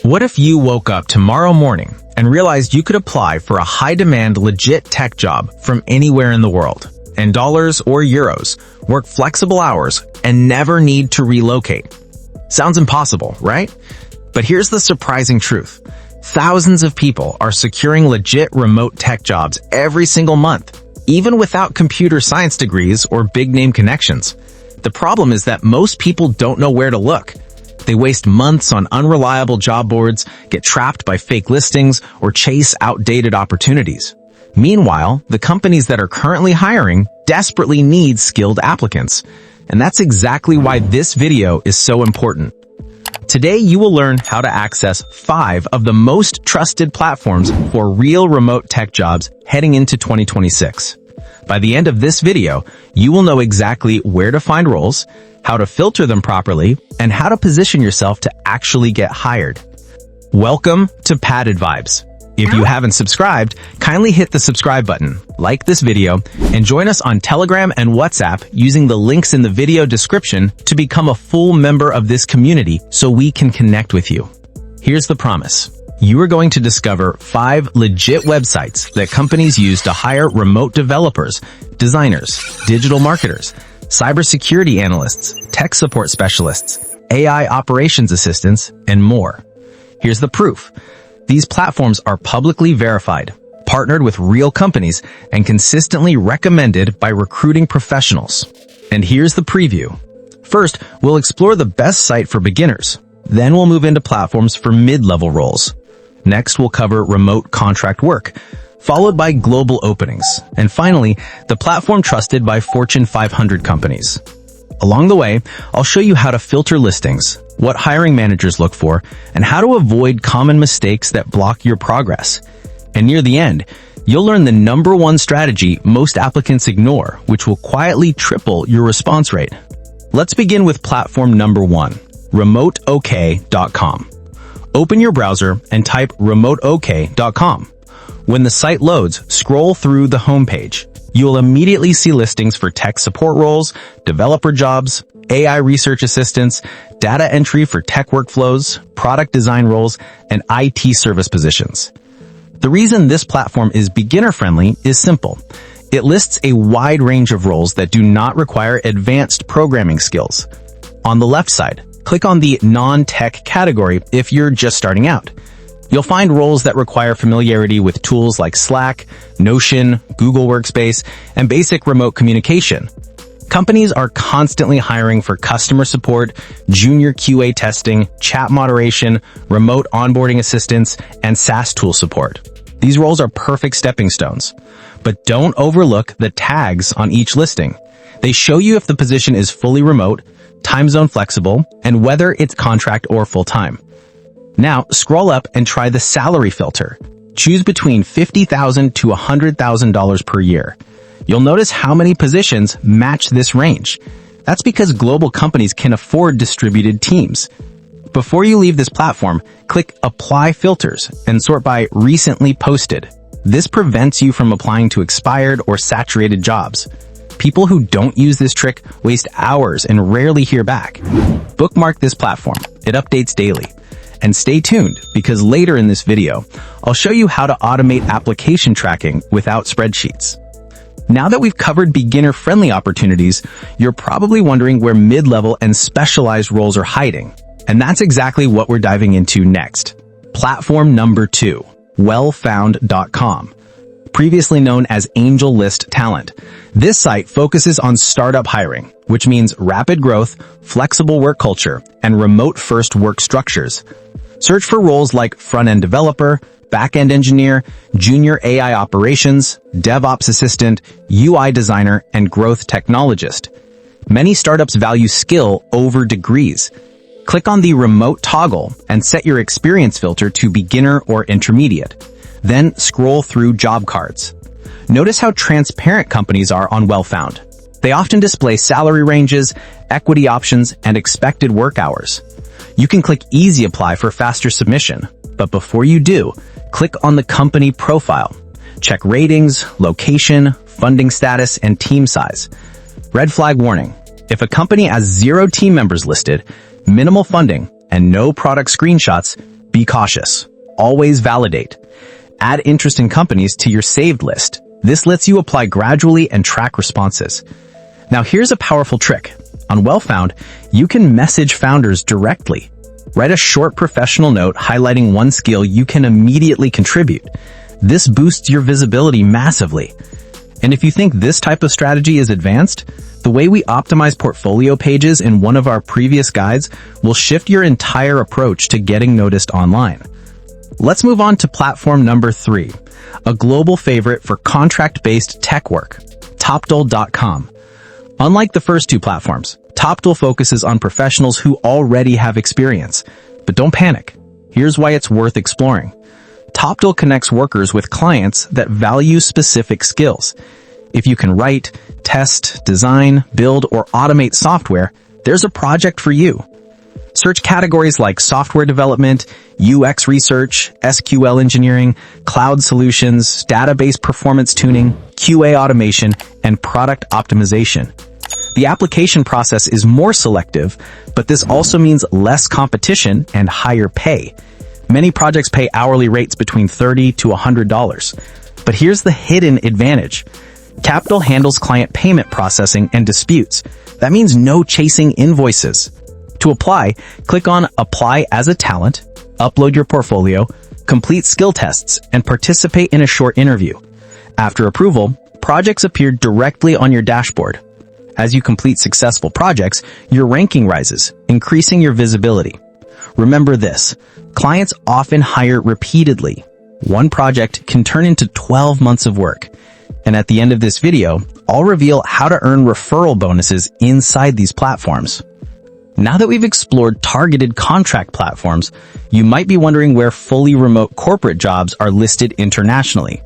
What if you woke up tomorrow morning and realized you could apply for a high-demand, legit tech job from anywhere in the world, in dollars or euros, work flexible hours, and never need to relocate? Sounds impossible, right? But here's the surprising truth. Thousands of people are securing legit remote tech jobs every single month, even without computer science degrees or big-name connections. The problem is that most people don't know where to look. They waste months on unreliable job boards, get trapped by fake listings, or chase outdated opportunities. Meanwhile, the companies that are currently hiring desperately need skilled applicants. And that's exactly why this video is so important. Today, you will learn how to access 5 of the most trusted platforms for real remote tech jobs heading into 2026. By the end of this video, you will know exactly where to find roles, how to filter them properly, and how to position yourself to actually get hired. Welcome to Padded Vibes. If you haven't subscribed, kindly hit the subscribe button, like this video, and join us on Telegram and WhatsApp using the links in the video description to become a full member of this community so we can connect with you. Here's the promise. You are going to discover 5 legit websites that companies use to hire remote developers, designers, digital marketers, cybersecurity analysts, tech support specialists, AI operations assistants, and more. Here's the proof. These platforms are publicly verified, partnered with real companies, and consistently recommended by recruiting professionals. And here's the preview. First, we'll explore the best site for beginners. Then we'll move into platforms for mid-level roles. Next, we'll cover remote contract work, followed by global openings. And finally, the platform trusted by Fortune 500 companies. Along the way, I'll show you how to filter listings, what hiring managers look for, and how to avoid common mistakes that block your progress. And near the end, you'll learn the #1 strategy most applicants ignore, which will quietly triple your response rate. Let's begin with platform number 1, remoteok.com. Open your browser and type remoteok.com. When the site loads, scroll through the homepage. You will immediately see listings for tech support roles, developer jobs, AI research assistants, data entry for tech workflows, product design roles, and IT service positions. The reason this platform is beginner-friendly is simple. It lists a wide range of roles that do not require advanced programming skills. On the left side, click on the non-tech category if you're just starting out. You'll find roles that require familiarity with tools like Slack, Notion, Google Workspace, and basic remote communication. Companies are constantly hiring for customer support, junior QA testing, chat moderation, remote onboarding assistance, and SaaS tool support. These roles are perfect stepping stones. But don't overlook the tags on each listing. They show you if the position is fully remote, time zone flexible, and whether it's contract or full-time. Now, scroll up and try the salary filter. Choose between $50,000 to $100,000 per year. You'll notice how many positions match this range. That's because global companies can afford distributed teams. Before you leave this platform, click Apply Filters and sort by Recently Posted. This prevents you from applying to expired or saturated jobs. People who don't use this trick waste hours and rarely hear back. Bookmark this platform. It updates daily. And stay tuned, because later in this video, I'll show you how to automate application tracking without spreadsheets. Now that we've covered beginner-friendly opportunities, you're probably wondering where mid-level and specialized roles are hiding. And that's exactly what we're diving into next. Platform number 2, wellfound.com. Previously known as Angel List Talent. This site focuses on startup hiring, which means rapid growth, flexible work culture, and remote-first work structures. Search for roles like front-end developer, back-end engineer, junior AI operations, DevOps assistant, UI designer, and growth technologist. Many startups value skill over degrees. Click on the remote toggle and set your experience filter to beginner or intermediate. Then scroll through job cards. Notice how transparent companies are on Wellfound. They often display salary ranges, equity options, and expected work hours. You can click Easy Apply for faster submission, but before you do, click on the company profile. Check ratings, location, funding status, and team size. Red flag warning. If a company has 0 team members listed, minimal funding, and no product screenshots, Be cautious. Always validate. Add interest in companies to your saved list. This lets you apply gradually and track responses. Now here's a powerful trick. On WellFound, you can message founders directly. Write a short professional note highlighting one skill you can immediately contribute. This boosts your visibility massively. And if you think this type of strategy is advanced, the way we optimize portfolio pages in one of our previous guides will shift your entire approach to getting noticed online. Let's move on to platform number 3, a global favorite for contract-based tech work, Topdol.com. Unlike the first two platforms, Topdol focuses on professionals who already have experience. But don't panic. Here's why it's worth exploring. Topdol connects workers with clients that value specific skills. If you can write, test, design, build, or automate software, there's a project for you. Search categories like software development, UX research, SQL engineering, cloud solutions, database performance tuning, QA automation, and product optimization. The application process is more selective, but this also means less competition and higher pay. Many projects pay hourly rates between $30 to $100. But here's the hidden advantage. Topdol handles client payment processing and disputes. That means no chasing invoices. To apply, click on Apply as a Talent, upload your portfolio, complete skill tests, and participate in a short interview. After approval, projects appear directly on your dashboard. As you complete successful projects, your ranking rises, increasing your visibility. Remember this, clients often hire repeatedly. One project can turn into 12 months of work. And at the end of this video, I'll reveal how to earn referral bonuses inside these platforms. Now that we've explored targeted contract platforms, you might be wondering where fully remote corporate jobs are listed internationally.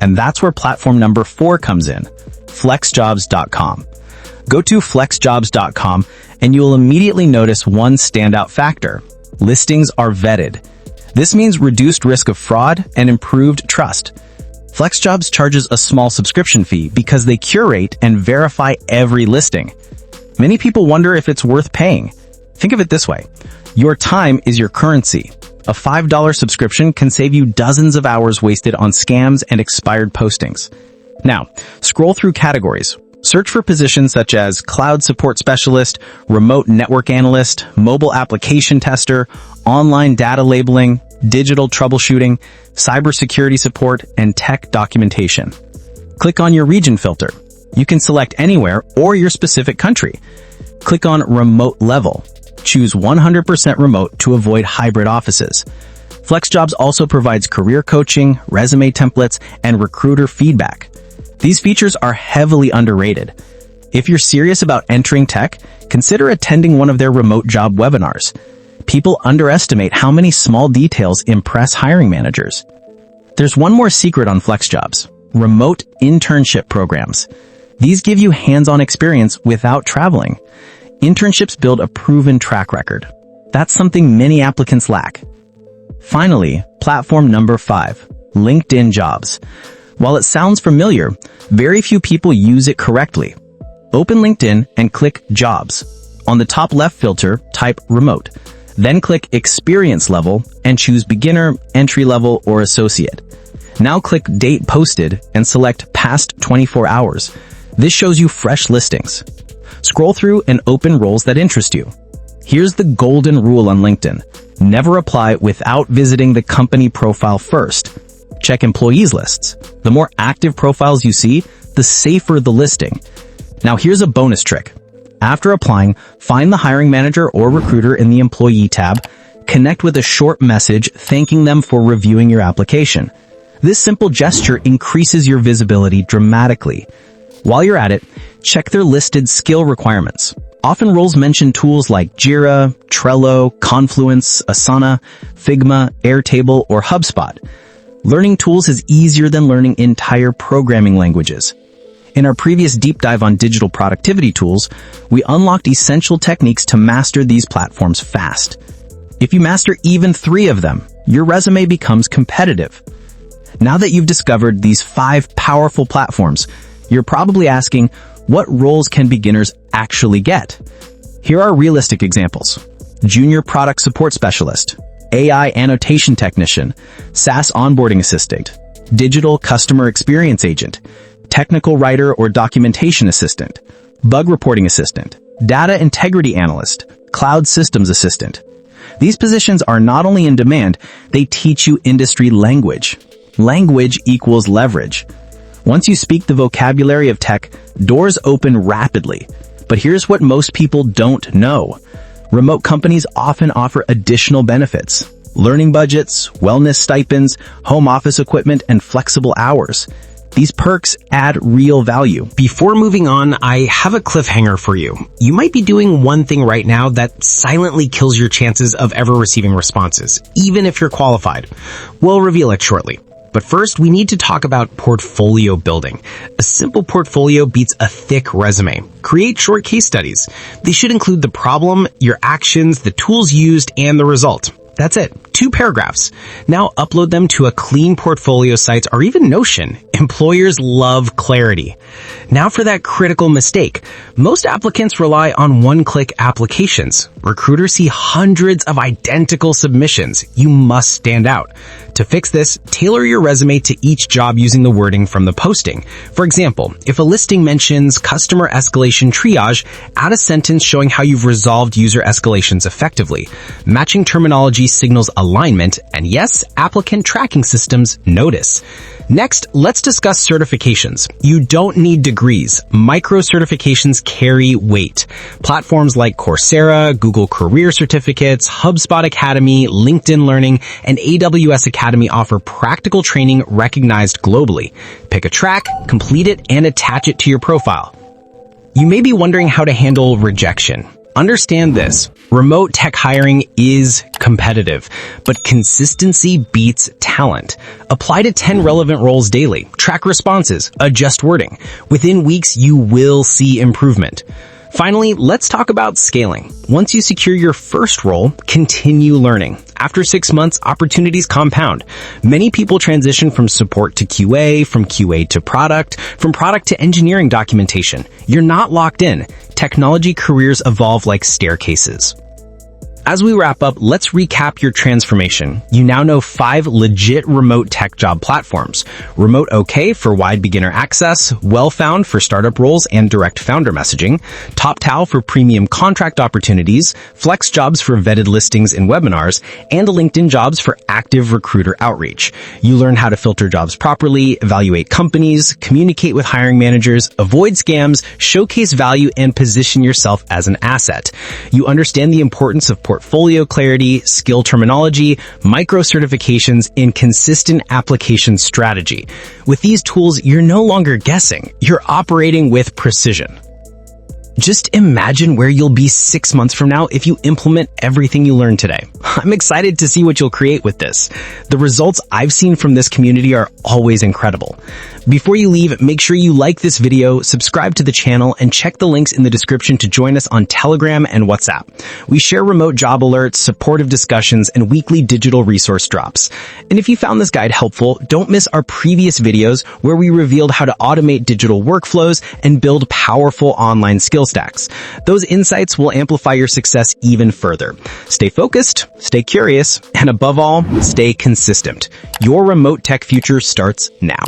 And that's where platform number 4 comes in, flexjobs.com. Go to flexjobs.com and you'll immediately notice one standout factor. Listings are vetted. This means reduced risk of fraud and improved trust. FlexJobs charges a small subscription fee because they curate and verify every listing. Many people wonder if it's worth paying. Think of it this way. Your time is your currency. A $5 subscription can save you dozens of hours wasted on scams and expired postings. Now, scroll through categories. Search for positions such as cloud support specialist, remote network analyst, mobile application tester, online data labeling, digital troubleshooting, cybersecurity support, and tech documentation. Click on your region filter. You can select anywhere or your specific country. Click on Remote Level. Choose 100% remote to avoid hybrid offices. FlexJobs also provides career coaching, resume templates, and recruiter feedback. These features are heavily underrated. If you're serious about entering tech, consider attending one of their remote job webinars. People underestimate how many small details impress hiring managers. There's one more secret on FlexJobs: remote internship programs. These give you hands-on experience without traveling. Internships build a proven track record. That's something many applicants lack. Finally, platform number 5, LinkedIn Jobs. While it sounds familiar, very few people use it correctly. Open LinkedIn and click Jobs. On the top left filter, type Remote. Then click Experience Level and choose Beginner, Entry Level, or Associate. Now click Date Posted and select Past 24 hours. This shows you fresh listings. Scroll through and open roles that interest you. Here's the golden rule on LinkedIn. Never apply without visiting the company profile first. Check employees lists. The more active profiles you see, the safer the listing. Now here's a bonus trick. After applying, find the hiring manager or recruiter in the Employee tab, connect with a short message thanking them for reviewing your application. This simple gesture increases your visibility dramatically. While you're at it, check their listed skill requirements. Often roles mention tools like Jira, Trello, Confluence, Asana, Figma, Airtable, or HubSpot. Learning tools is easier than learning entire programming languages. In our previous deep dive on digital productivity tools, we unlocked essential techniques to master these platforms fast. If you master even 3 of them, your resume becomes competitive. Now that you've discovered these 5 powerful platforms, you're probably asking, what roles can beginners actually get? Here are realistic examples. Junior Product Support Specialist. AI annotation technician, SaaS onboarding assistant, digital customer experience agent, technical writer or documentation assistant, bug reporting assistant, data integrity analyst, cloud systems assistant. These positions are not only in demand, they teach you industry language. Language equals leverage. Once you speak the vocabulary of tech, doors open rapidly. But here's what most people don't know. Remote companies often offer additional benefits: learning budgets, wellness stipends, home office equipment, and flexible hours. These perks add real value. Before moving on, I have a cliffhanger for you. You might be doing one thing right now that silently kills your chances of ever receiving responses, even if you're qualified. We'll reveal it shortly. But first, we need to talk about portfolio building. A simple portfolio beats a thick resume. Create short case studies. They should include the problem, your actions, the tools used, and the result. That's it. 2 paragraphs. Now upload them to a clean portfolio site or even Notion. Employers love clarity. Now for that critical mistake. Most applicants rely on one-click applications. Recruiters see hundreds of identical submissions. You must stand out. To fix this, tailor your resume to each job using the wording from the posting. For example, if a listing mentions customer escalation triage, add a sentence showing how you've resolved user escalations effectively. Matching terminology signals alignment, and yes, applicant tracking systems notice. Next, let's discuss certifications. You don't need degrees. Micro-certifications carry weight. Platforms like Coursera, Google Career Certificates, HubSpot Academy, LinkedIn Learning, and AWS Academy offer practical training recognized globally. Pick a track, complete it, and attach it to your profile. You may be wondering how to handle rejection. Understand this. Remote tech hiring is competitive, but consistency beats talent. Apply to 10 relevant roles daily. Track responses. Adjust wording. Within weeks, you will see improvement. Finally, let's talk about scaling. Once you secure your first role, continue learning. After 6 months, opportunities compound. Many people transition from support to QA, from QA to product, from product to engineering documentation. You're not locked in. Technology careers evolve like staircases. As we wrap up, let's recap your transformation. You now know 5 legit remote tech job platforms. Remote OK for wide beginner access, Well-Found for startup roles and direct founder messaging, TopTal for premium contract opportunities, Flex Jobs for vetted listings and webinars, and LinkedIn Jobs for active recruiter outreach. You learn how to filter jobs properly, evaluate companies, communicate with hiring managers, avoid scams, showcase value, and position yourself as an asset. You understand the importance of portfolio clarity, skill terminology, micro-certifications, and consistent application strategy. With these tools, you're no longer guessing. You're operating with precision. Just imagine where you'll be 6 months from now if you implement everything you learned today. I'm excited to see what you'll create with this. The results I've seen from this community are always incredible. Before you leave, make sure you like this video, subscribe to the channel, and check the links in the description to join us on Telegram and WhatsApp. We share remote job alerts, supportive discussions, and weekly digital resource drops. And if you found this guide helpful, don't miss our previous videos where we revealed how to automate digital workflows and build powerful online skill stacks. Those insights will amplify your success even further. Stay focused, stay curious, and above all, stay consistent. Your remote tech future starts now.